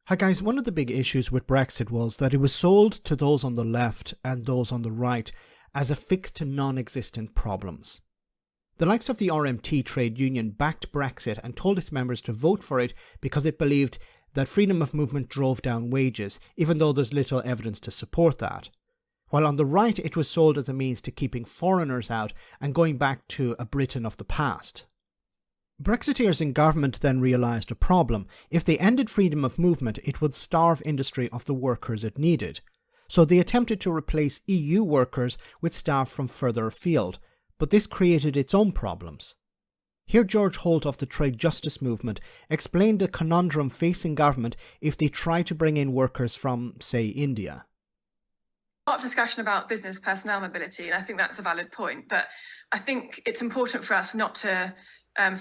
Hi guys, one of the big issues with Brexit was that it was sold to those on the left and those on the right as a fix to non-existent problems. The likes of the RMT trade union backed Brexit and told its members to vote for it because it believed that freedom of movement drove down wages, even though there's little evidence to support that. While on the right it was sold as a means to keeping foreigners out and going back to a Britain of the past. Brexiteers in government then realised a problem. If they ended freedom of movement, it would starve industry of the workers it needed. So they attempted to replace EU workers with staff from further afield, but this created its own problems. Here George Holt of the trade justice movement explained the conundrum facing government if they try to bring in workers from, say, India. A lot of discussion about business personnel mobility, and I think that's a valid point, but I think it's important for us not to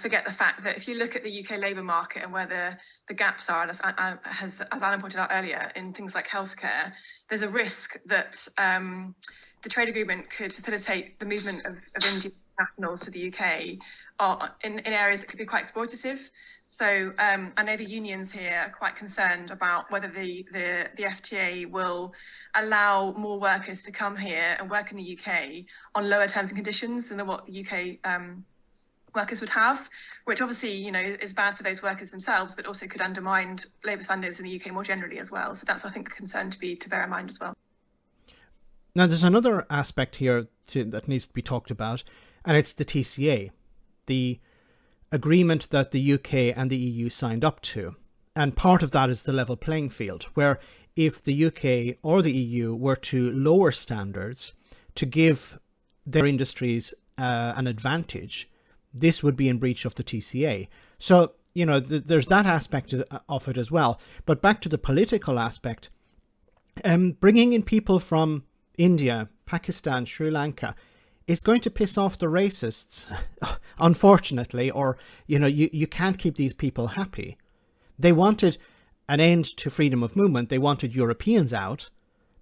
forget the fact that if you look at the UK labour market and where the gaps are, and as Alan pointed out earlier, in things like healthcare, there's a risk that the trade agreement could facilitate the movement of Indian nationals to the UK in areas that could be quite exploitative. So I know the unions here are quite concerned about whether the FTA will allow more workers to come here and work in the UK on lower terms and conditions than what the UK workers would have, which obviously, is bad for those workers themselves, but also could undermine labour standards in the UK more generally as well. So that's, I think, a concern to bear in mind as well. Now, there's another aspect here that needs to be talked about, and it's the TCA, the agreement that the UK and the EU signed up to. And part of that is the level playing field, where if the UK or the EU were to lower standards to give their industries an advantage, this would be in breach of the TCA. So, there's that aspect of it as well. But back to the political aspect, bringing in people from India, Pakistan, Sri Lanka, it's going to piss off the racists, unfortunately, or, you can't keep these people happy. They wanted an end to freedom of movement. They wanted Europeans out.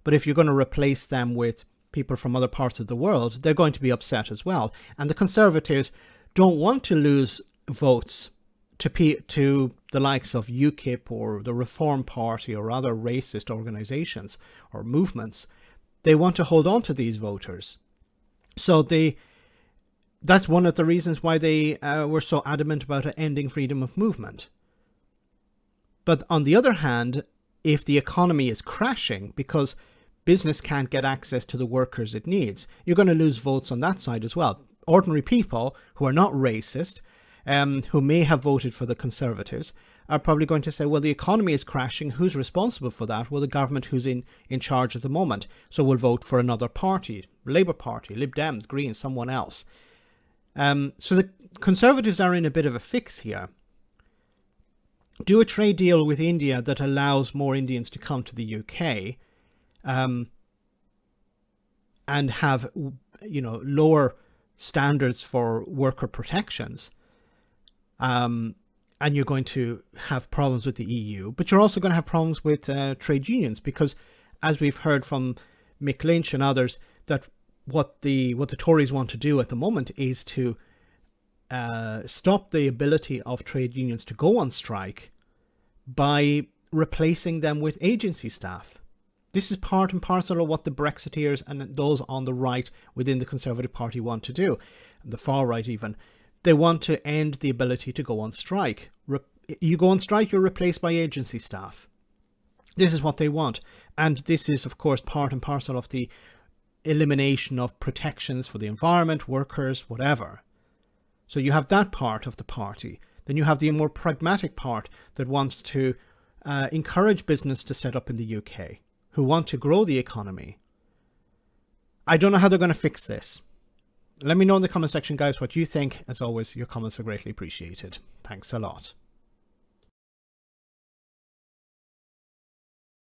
But if you're going to replace them with people from other parts of the world, they're going to be upset as well. And the Conservatives don't want to lose votes to the likes of UKIP or the Reform Party or other racist organisations or movements. They want to hold on to these voters. So that's one of the reasons why they were so adamant about ending freedom of movement. But on the other hand, if the economy is crashing because business can't get access to the workers it needs, you're going to lose votes on that side as well. Ordinary people who are not racist, who may have voted for the Conservatives, are probably going to say, well, the economy is crashing. Who's responsible for that? Well, the government who's in charge at the moment. So we'll vote for another party, Labour Party, Lib Dems, Greens, someone else. So the Conservatives are in a bit of a fix here. Do a trade deal with India that allows more Indians to come to the UK and have, lower standards for worker protections, and you're going to have problems with the EU, but you're also going to have problems with trade unions, because as we've heard from Mick Lynch and others, that what the Tories want to do at the moment is to stop the ability of trade unions to go on strike by replacing them with agency staff. This is part and parcel of what the Brexiteers and those on the right within the Conservative Party want to do, the far right even. They want to end the ability to go on strike. You go on strike, you're replaced by agency staff. This is what they want. And this is, of course, part and parcel of the elimination of protections for the environment, workers, whatever. So you have that part of the party. Then you have the more pragmatic part that wants to encourage business to set up in the UK, who want to grow the economy. I don't know how they're going to fix this. Let me know in the comment section, guys, what you think. As always, your comments are greatly appreciated. Thanks a lot.